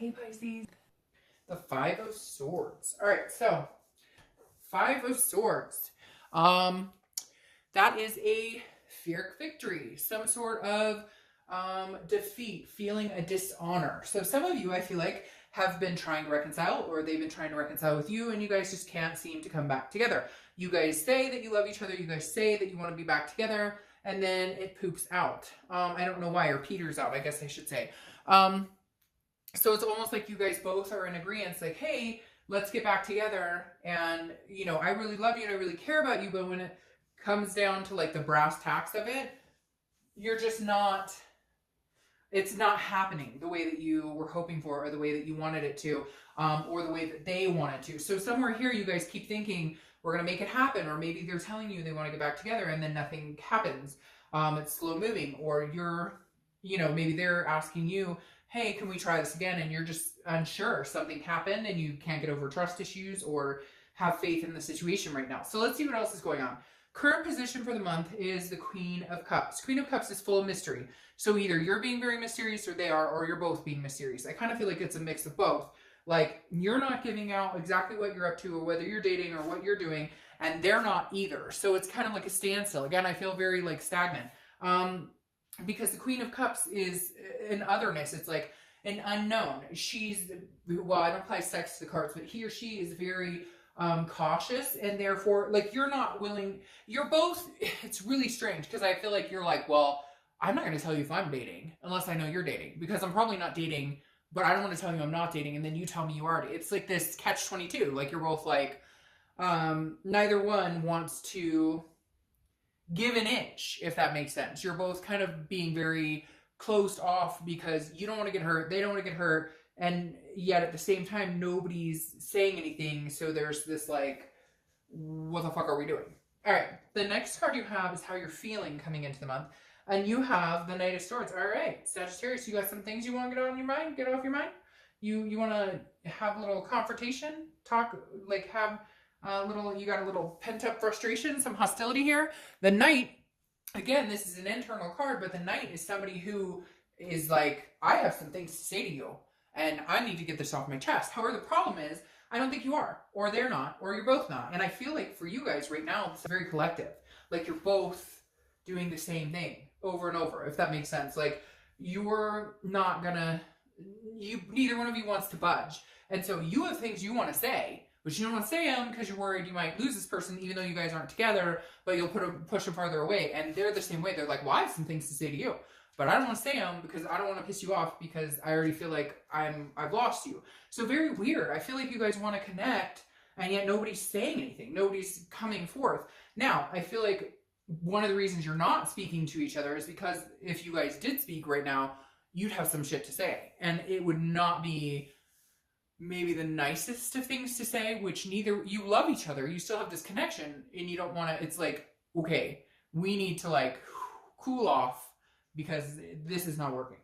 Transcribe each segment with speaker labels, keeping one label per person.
Speaker 1: Hey Pisces. The Five of Swords. All right, so Five of Swords. That is a Pyrrhic victory, some sort of defeat, feeling a dishonor. So some of you, I feel like, have been trying to reconcile, or they've been trying to reconcile with you, and you guys just can't seem to come back together. You guys say that you love each other, you guys say that you want to be back together, and then it poops out. I don't know why, or peters out, I guess I should say. So it's almost like you guys both are in agreement, like, hey, let's get back together, and, you know, I really love you and I really care about you, but when it comes down to like the brass tacks of it, you're just not, it's not happening the way that you were hoping for, or the way that you wanted it to, or the way that they wanted to. So somewhere here, you guys keep thinking, we're going to make it happen, or maybe they're telling you they want to get back together, and then nothing happens. It's slow moving, or you're, you know, maybe they're asking you, hey, can we try this again? And you're just unsure. Something happened and you can't get over trust issues or have faith in the situation right now. So let's see what else is going on. Current position for the month is the Queen of Cups. Queen of Cups is full of mystery. So either you're being very mysterious, or they are, or you're both being mysterious. I kind of feel like it's a mix of both. Like, you're not giving out exactly what you're up to, or whether you're dating, or what you're doing, and they're not either. So it's kind of like a standstill. Again, I feel very like stagnant. Because the Queen of Cups is an otherness. It's like an unknown. She's, well, I don't apply sex to the cards, but he or she is very cautious, and therefore, like, you're not willing, you're both, it's really strange, because I feel like you're like, well, I'm not going to tell you if I'm dating unless I know you're dating, because I'm probably not dating, but I don't want to tell you I'm not dating, and then you tell me you are. It's like this catch-22. Like, you're both like, neither one wants to give an inch, if that makes sense. You're both kind of being very closed off because you don't want to get hurt, they don't want to get hurt, and yet at the same time, nobody's saying anything, so there's this like, what the fuck are we doing? All right, the next card you have is how you're feeling coming into the month, and you have the Knight of Swords. All right, Sagittarius, you got some things you want to get on your mind, get off your mind? You want to have a little confrontation, talk, like have you got a little pent-up frustration, some hostility here. The Knight, again, this is an internal card, but the Knight is somebody who is like, I have some things to say to you, and I need to get this off my chest. However, the problem is, I don't think you are, or they're not, or you're both not. And I feel like for you guys right now, it's very collective. Like, you're both doing the same thing over and over, if that makes sense. Like, you're not gonna, neither one of you wants to budge. And so you have things you want to say, but you don't want to say them because you're worried you might lose this person, even though you guys aren't together, but you'll push them farther away. And they're the same way. They're like, well, I have some things to say to you, but I don't want to say them because I don't want to piss you off, because I already feel like I've lost you. So very weird. I feel like you guys want to connect, and yet nobody's saying anything. Nobody's coming forth. Now, I feel like one of the reasons you're not speaking to each other is because if you guys did speak right now, you'd have some shit to say, and it would not be maybe the nicest of things to say, which neither, you love each other, you still have this connection, and you don't want to, it's like, okay, we need to like cool off because this is not working.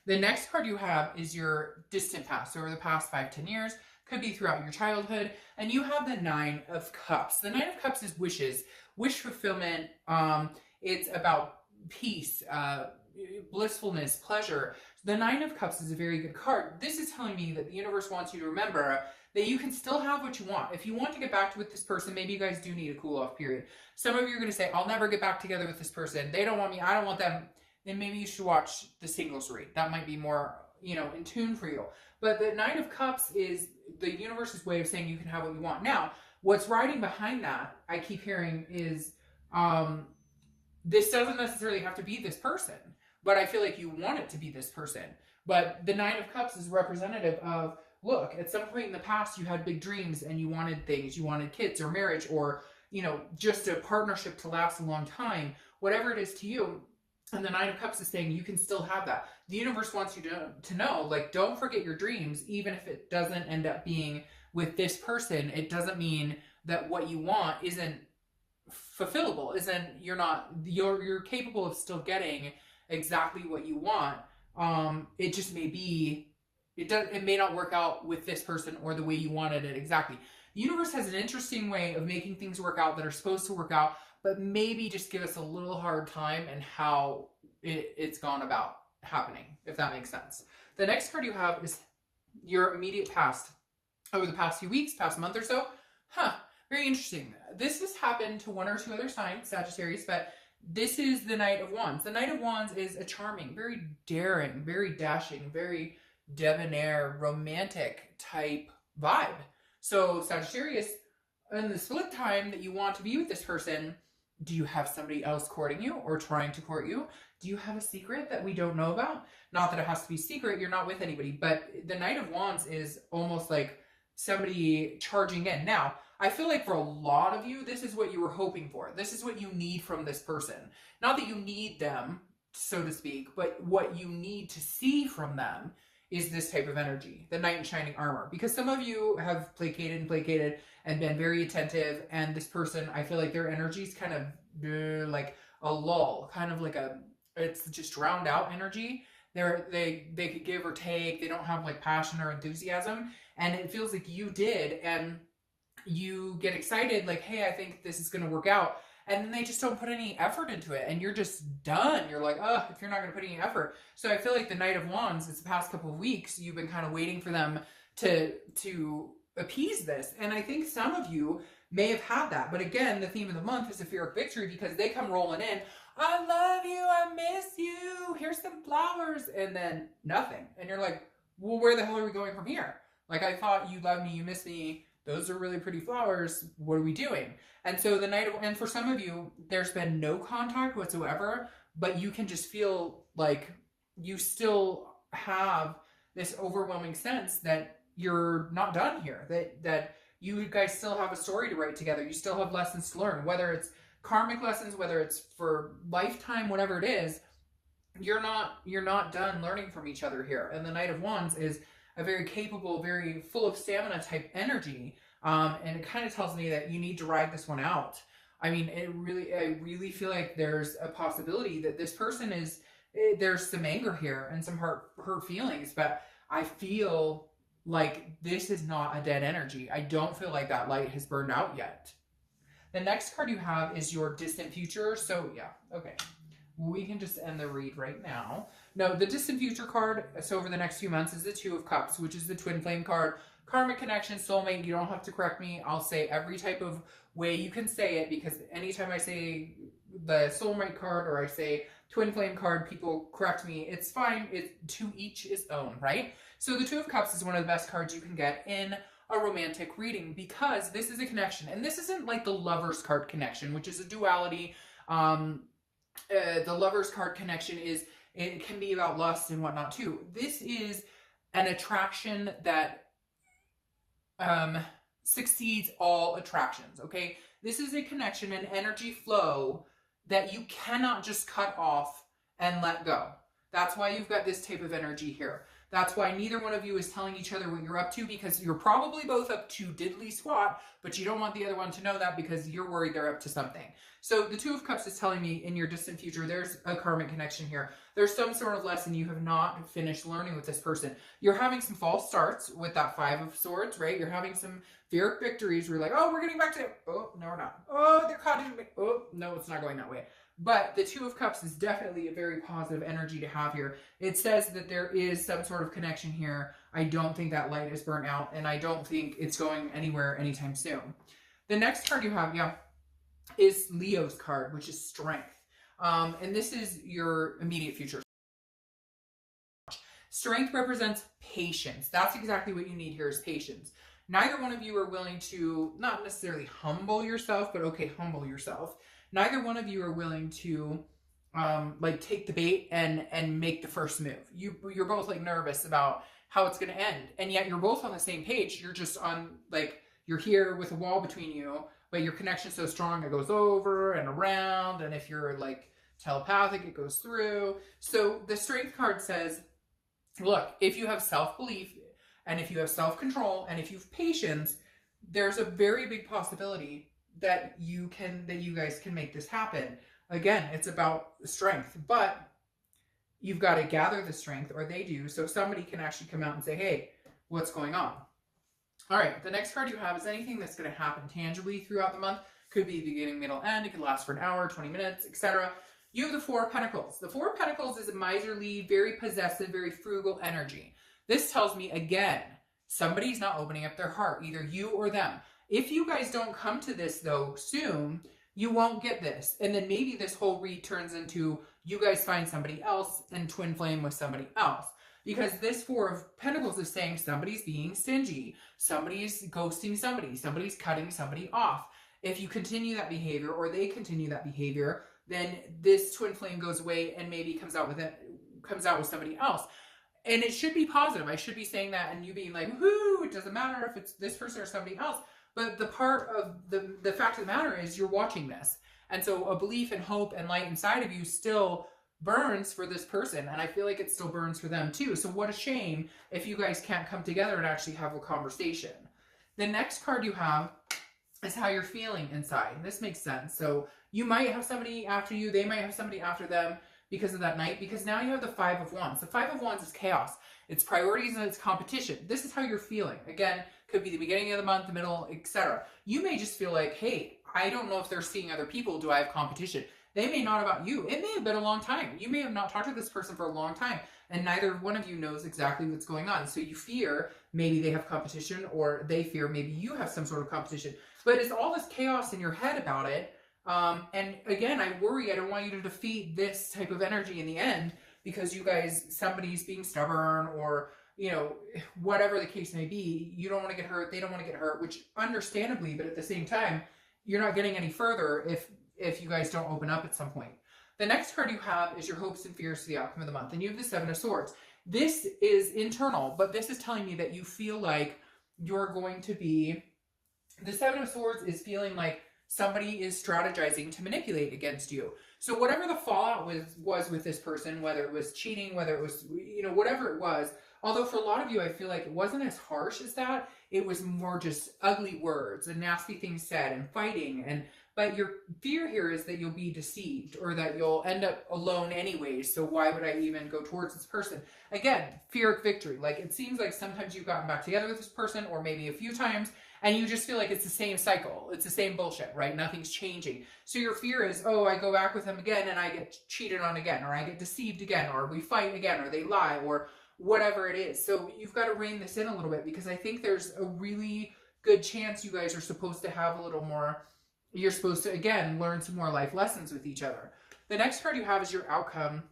Speaker 1: The next card you have is your distant past, so over the past 5-10 years, could be throughout your childhood, and you have the Nine of Cups. The Nine of Cups is wishes, wish fulfillment. It's about peace, blissfulness, pleasure. The Nine of Cups is a very good card. This is telling me that the universe wants you to remember that you can still have what you want. If you want to get back with this person, maybe you guys do need a cool off period. Some of you are going to say, I'll never get back together with this person. They don't want me, I don't want them. Then maybe you should watch the singles read. That might be more, you know, in tune for you. But the Nine of Cups is the universe's way of saying you can have what you want. Now, what's riding behind that, I keep hearing, is this doesn't necessarily have to be this person, but I feel like you want it to be this person. But the Nine of Cups is representative of, look, at some point in the past, you had big dreams and you wanted things. You wanted kids or marriage, or, you know, just a partnership to last a long time, whatever it is to you. And the Nine of Cups is saying you can still have that. The universe wants you to know, like, don't forget your dreams, even if it doesn't end up being with this person. It doesn't mean that what you want isn't fulfillable, you're capable of still getting exactly what you want. It just may be, it may not work out with this person or the way you wanted it exactly. The universe has an interesting way of making things work out that are supposed to work out, but maybe just give us a little hard time and how it's gone about happening, if that makes sense. The next card you have is your immediate past. Over the past few weeks, past month or so. Very interesting. This has happened to one or two other signs, Sagittarius, but this is the Knight of Wands. The Knight of Wands is a charming, very daring, very dashing, very debonair, romantic type vibe. So Sagittarius, in the split time that you want to be with this person, do you have somebody else courting you or trying to court you? Do you have a secret that we don't know about? Not that it has to be secret, you're not with anybody, but the Knight of Wands is almost like somebody charging in. Now, I feel like for a lot of you, this is what you were hoping for. This is what you need from this person. Not that you need them, so to speak, but what you need to see from them is this type of energy, the knight in shining armor. Because some of you have placated and been very attentive, and this person, I feel like their energy is kind of like a lull, kind of like it's just drowned out energy. They could give or take. They don't have like passion or enthusiasm, and it feels like you did, and you get excited like, hey, I think this is going to work out, and then they just don't put any effort into it, and you're just done. You're like, oh, if you're not going to put any effort. So I feel like the Knight of Wands, it's the past couple of weeks, you've been kind of waiting for them to appease this, and I think some of you may have had that. But again, the theme of the month is Etheric Victory, because they come rolling in. I love you, I miss you, here's some flowers, and then nothing. And you're like, well, where the hell are we going from here? Like, I thought you love me, you miss me, those are really pretty flowers, what are we doing? And so and for some of you, there's been no contact whatsoever, but you can just feel like you still have this overwhelming sense that you're not done here, that you guys still have a story to write together, you still have lessons to learn, whether it's karmic lessons, whether it's for lifetime, whatever it is, you're not done learning from each other here. And the Knight of Wands is a very capable, very full of stamina type energy. And it kind of tells me that you need to ride this one out. I mean, I really feel like there's a possibility that this person there's some anger here and some hurt feelings, but I feel like this is not a dead energy. I don't feel like that light has burned out yet. The next card you have is your distant future. So yeah, okay. We can just end the read right now. No, the distant future card, so over the next few months, is the Two of Cups, which is the twin flame card. Karmic connection, soulmate, you don't have to correct me. I'll say every type of way you can say it, because anytime I say the soulmate card or I say twin flame card, people correct me. It's fine. It's to each his own, right? So the Two of Cups is one of the best cards you can get in a romantic reading, because this is a connection, and this isn't like the Lover's card connection, which is a duality. The Lover's card connection it can be about lust and whatnot too. This is an attraction that succeeds all attractions, okay? This is a connection, an energy flow that you cannot just cut off and let go. That's why you've got this type of energy here. That's why neither one of you is telling each other what you're up to, because you're probably both up to diddly squat, but you don't want the other one to know that because you're worried they're up to something. So the Two of Cups is telling me in your distant future, there's a karmic connection here. There's some sort of lesson you have not finished learning with this person. You're having some false starts with that Five of Swords, right? You're having some Etheric victories where you're like, oh, we're getting back to it. Oh, no, we're not. Oh, they're caught in me. Oh, no, it's not going that way. But the Two of Cups is definitely a very positive energy to have here. It says that there is some sort of connection here. I don't think that light is burnt out, and I don't think it's going anywhere anytime soon. The next card you have, is Leo's card, which is Strength. And this is your immediate future. Strength represents patience. That's exactly what you need here, is patience. Neither one of you are willing to, not necessarily humble yourself, but okay, humble yourself. Neither one of you are willing to like take the bait and make the first move. You're both like nervous about how it's going to end, and yet you're both on the same page. You're just on, like, you're here with a wall between you, but your connection's so strong it goes over and around, and if you're like telepathic, it goes through. So the Strength card says, look, if you have self-belief and if you have self-control and if you have patience, there's a very big possibility that you guys can make this happen. Again, it's about strength, but you've got to gather the strength, or they do, so somebody can actually come out and say, hey, what's going on? All right, the next card you have is anything that's going to happen tangibly throughout the month. Could be beginning, middle, end. It could last for an hour, 20 minutes, etc. You have the Four of Pentacles. The Four of Pentacles is a miserly, very possessive, very frugal energy. This tells me, again, somebody's not opening up their heart, either you or them. If you guys don't come to this, though, soon, you won't get this. And then maybe this whole read turns into you guys find somebody else and twin flame with somebody else. Because this Four of Pentacles is saying somebody's being stingy, somebody's ghosting somebody, somebody's cutting somebody off. If you continue that behavior or they continue that behavior, then this twin flame goes away and maybe comes out with somebody else. And it should be positive. I should be saying that and you being like, whoo, it doesn't matter if it's this person or somebody else. But the part of the fact of the matter is you're watching this. And so a belief and hope and light inside of you still burns for this person. And I feel like it still burns for them too. So what a shame if you guys can't come together and actually have a conversation. The next card you have is how you're feeling inside. And this makes sense. So you might have somebody after you. They might have somebody after them because of that night. Because now you have the Five of Wands. The Five of Wands is chaos. It's priorities and it's competition. This is how you're feeling. Again, could be the beginning of the month, the middle, etc. You may just feel like, hey, I don't know if they're seeing other people. Do I have competition? They may not about you. It may have been a long time. You may have not talked to this person for a long time, and neither one of you knows exactly what's going on. So you fear maybe they have competition, or they fear maybe you have some sort of competition. But it's all this chaos in your head about it. And again, I worry. I don't want you to defeat this type of energy in the end because you guys, somebody's being stubborn or, you know, whatever the case may be. You don't want to get hurt. They don't want to get hurt, which understandably, but at the same time, you're not getting any further if you guys don't open up at some point. The next card you have is your hopes and fears for the outcome of the month. And you have the Seven of Swords. This is internal, but this is telling me that you feel like you're going to be... The Seven of Swords is feeling like somebody is strategizing to manipulate against you. So whatever the fallout was with this person, whether it was cheating, whether it was, you know, whatever it was, although for a lot of you, I feel like it wasn't as harsh as that. It was more just ugly words and nasty things said and fighting. But your fear here is that you'll be deceived or that you'll end up alone anyways. So why would I even go towards this person? Again, Pyrrhic victory. Like it seems like sometimes you've gotten back together with this person or maybe a few times and you just feel like it's the same cycle. It's the same bullshit, right? Nothing's changing. So your fear is, oh, I go back with them again and I get cheated on again, or I get deceived again, or we fight again, or they lie, or whatever it is. So you've got to rein this in a little bit because I think there's a really good chance you guys are supposed to have a little more... You're supposed to, again, learn some more life lessons with each other. The next card you have is your outcome,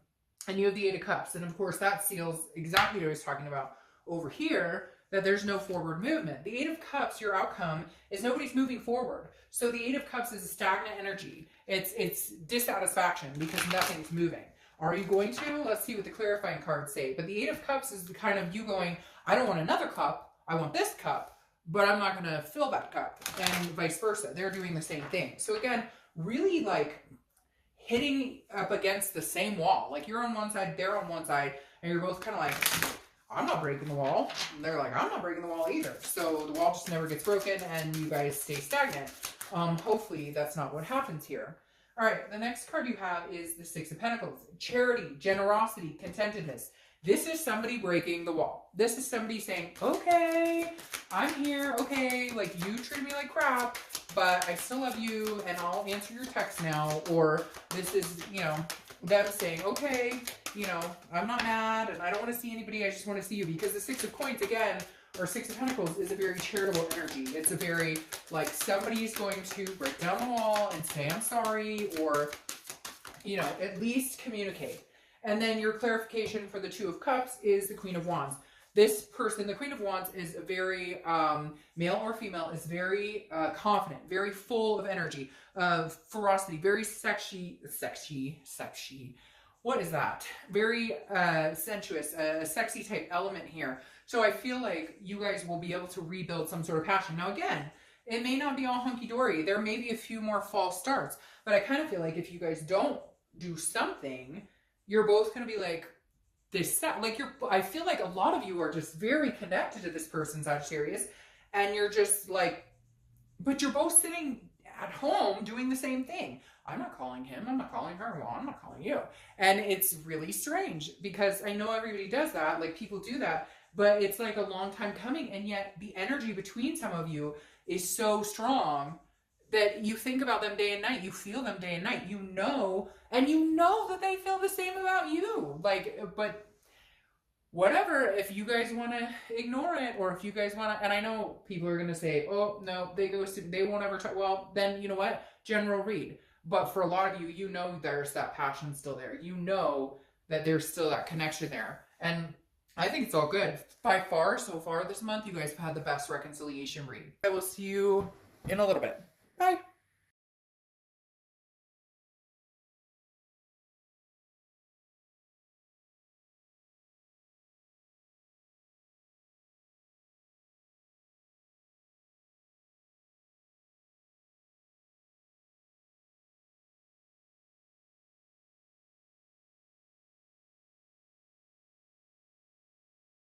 Speaker 1: and you have the Eight of Cups. And, of course, that seals exactly what I was talking about over here, that there's no forward movement. The Eight of Cups, your outcome, is nobody's moving forward. So the Eight of Cups is a stagnant energy. It's dissatisfaction because nothing's moving. Are you going to? Let's see what the clarifying cards say. But the Eight of Cups is the kind of you going, I don't want another cup, I want this cup. But I'm not going to fill that cup, and vice versa. They're doing the same thing. So again, really like hitting up against the same wall. Like you're on one side, they're on one side, and you're both kind of like, I'm not breaking the wall. And they're like, I'm not breaking the wall either. So the wall just never gets broken, and you guys stay stagnant. Hopefully that's not what happens here. All right, the next card you have is the Six of Pentacles. Charity, generosity, contentedness. This is somebody breaking the wall. This is somebody saying, okay, I'm here, okay, like you treat me like crap, but I still love you and I'll answer your text now. Or this is, you know, them saying, okay, you know, I'm not mad and I don't want to see anybody, I just want to see you. Because the Six of Coins, again, or Six of Pentacles is a very charitable energy. It's a very, like, somebody's going to break down the wall and say, I'm sorry, or, you know, at least communicate. And then your clarification for the Two of Cups is the Queen of Wands. This person, the Queen of Wands, is a very, male or female, is very confident, very full of energy, of ferocity, very sexy. What is that? Very sensuous, a sexy type element here. So I feel like you guys will be able to rebuild some sort of passion. Now again, it may not be all hunky-dory. There may be a few more false starts. But I kind of feel like if you guys don't do something, you're both going to be like, I feel like a lot of you are just very connected to this person, Sagittarius, and you're just like, but you're both sitting at home doing the same thing. I'm not calling him, I'm not calling her, well, I'm not calling you. And it's really strange because I know everybody does that, like people do that, but it's like a long time coming, and yet the energy between some of you is so strong that you think about them day and night, you feel them day and night, you know And you know that they feel the same about you. Like, but whatever, if you guys want to ignore it, or if you guys want to, and I know people are going to say, oh, no, they won't ever try. Well, then you know what? General read. But for a lot of you, you know there's that passion still there. You know that there's still that connection there. And I think it's all good. By far, so far this month, you guys have had the best reconciliation read. I will see you in a little bit. Bye.